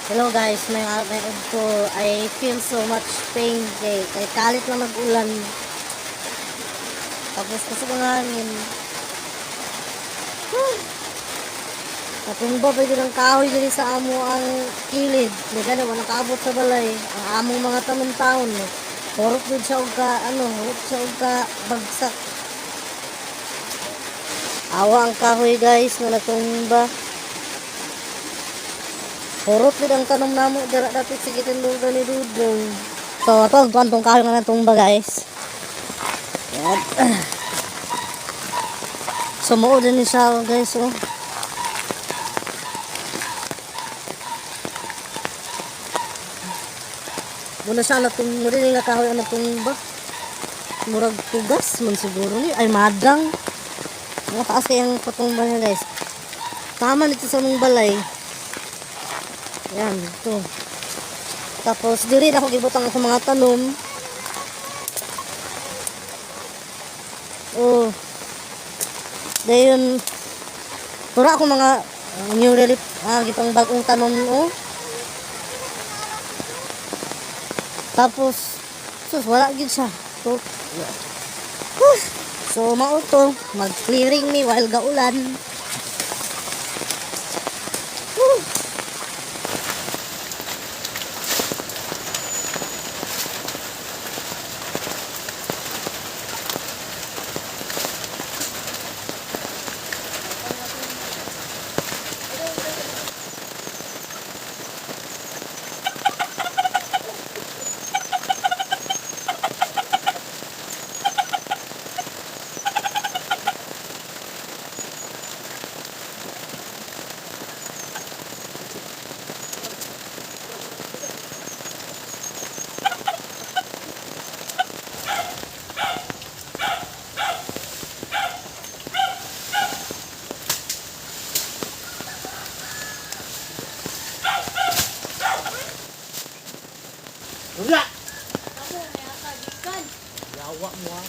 Hello guys, may ko I feel so much pain kay kalit na mag-ulan. Tapos kasi ng hangin. Natumba pa yun ang kahoy diri sa amo ang kilid. Di na wala kaabot sa balay. Ang among mga tanon-taon. Horot din siya og horot siya og bagsak. Awa ang kahoy guys na natumba. Horot din ang tanom namo dira dapit sa gitindulda ni Dudong. So ito ang tuwang kahoy nga natumba guys. Yan. Sumuod din siya guys oh. Muna siya mo din nga kahoy ang natumba. Murag tugas man siguro ni ay madang. Mga taas kayang patumba niya guys. Tama nito sa mong balay. Yan, ito. Tapos, diri na ako gibutang ako mga tanom. Oh. Dayon, pura ako mga new relief, gitang bagong tanom, oh. Tapos, sus, wala gid siya. So, mauto, mag-clearing me while gaulan. Enggak. Kamu yang tadikan. Ya awak muah.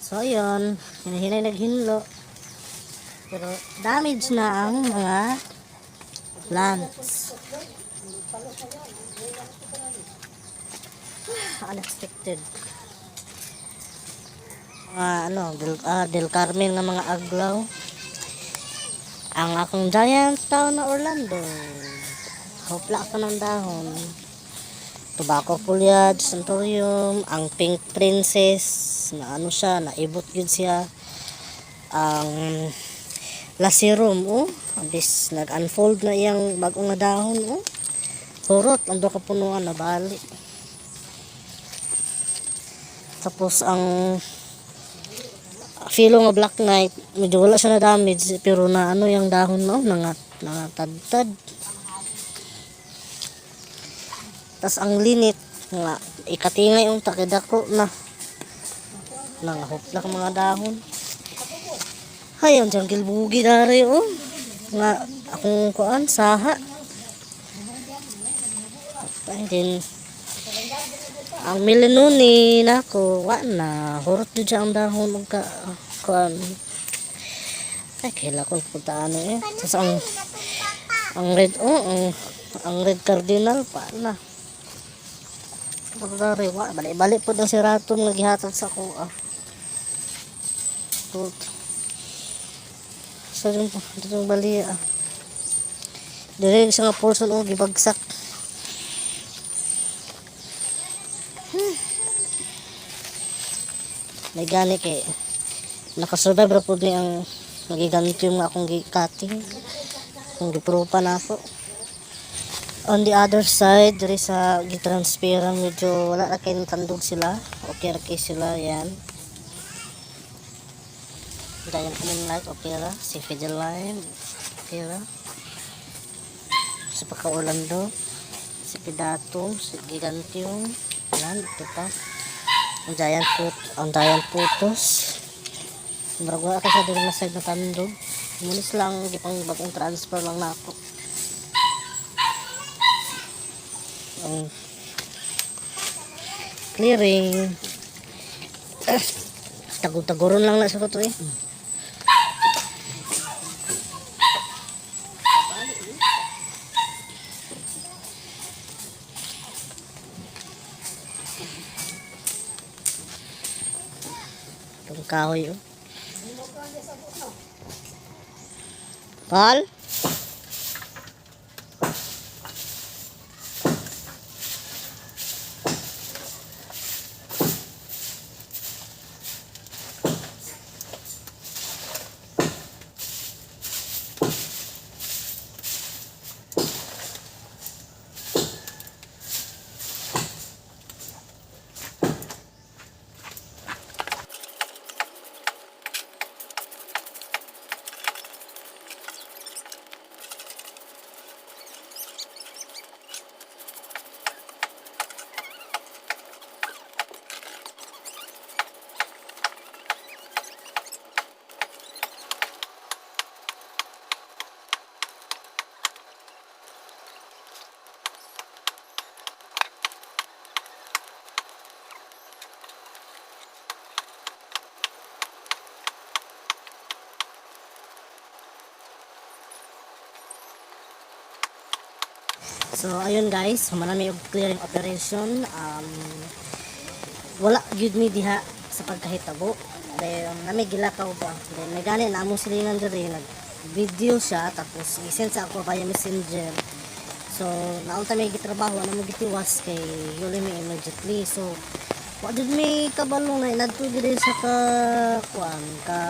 So, yun. Hinahinay naghinlo. Pero, damage na ang mga plants. Unexpected. Del Carmen ng mga aglaw. Ang akong giant town na Orlando. Hopla ako ng dahon. Tobacco foliage, centurium, ang pink princess, na ano siya, naibot yun siya. Ang lacerum, oh. Abis, nag-unfold na iyang bagong nga dahon, oh. Hurot, ang doon kapunuan na bali. Tapos, ang filo nga black knight, medyo wala siya na damage, pero na ano yung dahon, no, nangatadtad. Tas ang linit nga ikatingay yung takidako na nangahuplak mga dahon. Hay, ang jungle bugi dari nga akong kuan saha. And then ang milenuni nako wa na hurot jud siya ang dahon ug ka kuan. Ay kaila ko puntaan tas ang red ang red cardinal pa na. Pagdari wa balik-balik po ang siraton nga gihatag sa ko sa yung bali dire sa nga portion gibagsak. May gani kay nakasurvive ra pud ni ang nagiganti yung akong cutting kung giprupa na ako. On the other side, diri sa gitransparent medyo wala na kayong tandog sila. Okay ra kay sila yan. Dayan kaming light, okay ra. Si Fideline, okay ra. Si Paka-Orlando, si Pidatum, si Gigantium, yan, ito pa. Ang giant putos. Marag wala ka sa diri na side na tandog. Munis lang, gipang bagong transfer lang na ako. Clearing tagol-tagoron lang na sa ko to itong kahoy Paul. So ayun guys, manami og clearing operation. Wala gyud mi diha sa pagkahitabo. Then nami gilakaw ba. Then may gani na among silingan diri nag video siya tapos i-send sa ako via messenger. So naunta may gitrabaho na mo gitiwas kay yuli mi immediately. So wa jud mi kabalo na inadto diri sa kuan ka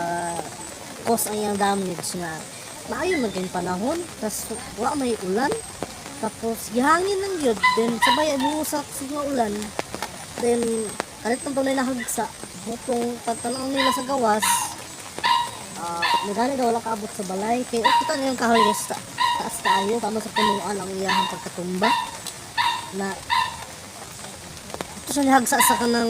cause ang iyang damage nga. Maayo man kay panahon, tas wa may ulan. Tapos gihangin lang yun. Then sabay buusak sa mga ulan. Then kalit ng tunay na hagsa. Kung pagtanong nila sa gawas, nagani daw wala kaabot sa balay. Kaya kita niyo yung kahoy sa taas tayo. Tama sa punuan ang iyahang pagkatumba. Na ito siya hagsa sa kanang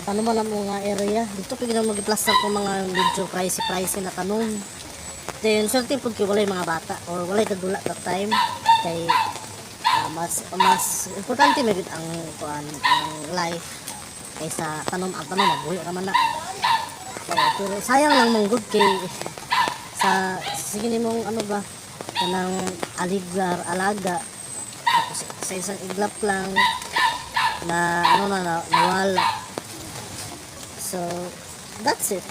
tanuman ng mga area. Dito pag ginang mag-plaster ko mga medyo pricey na tanong. Then certain po kay walay mga bata or walay kagula that time. Kay mas importante may ang life kaysa tanom mabuhi raman na. Pero sayang lang mong good kay sa sige nimong ano ba kanang alaga tapos sa isang iglap lang na nawala. So that's it.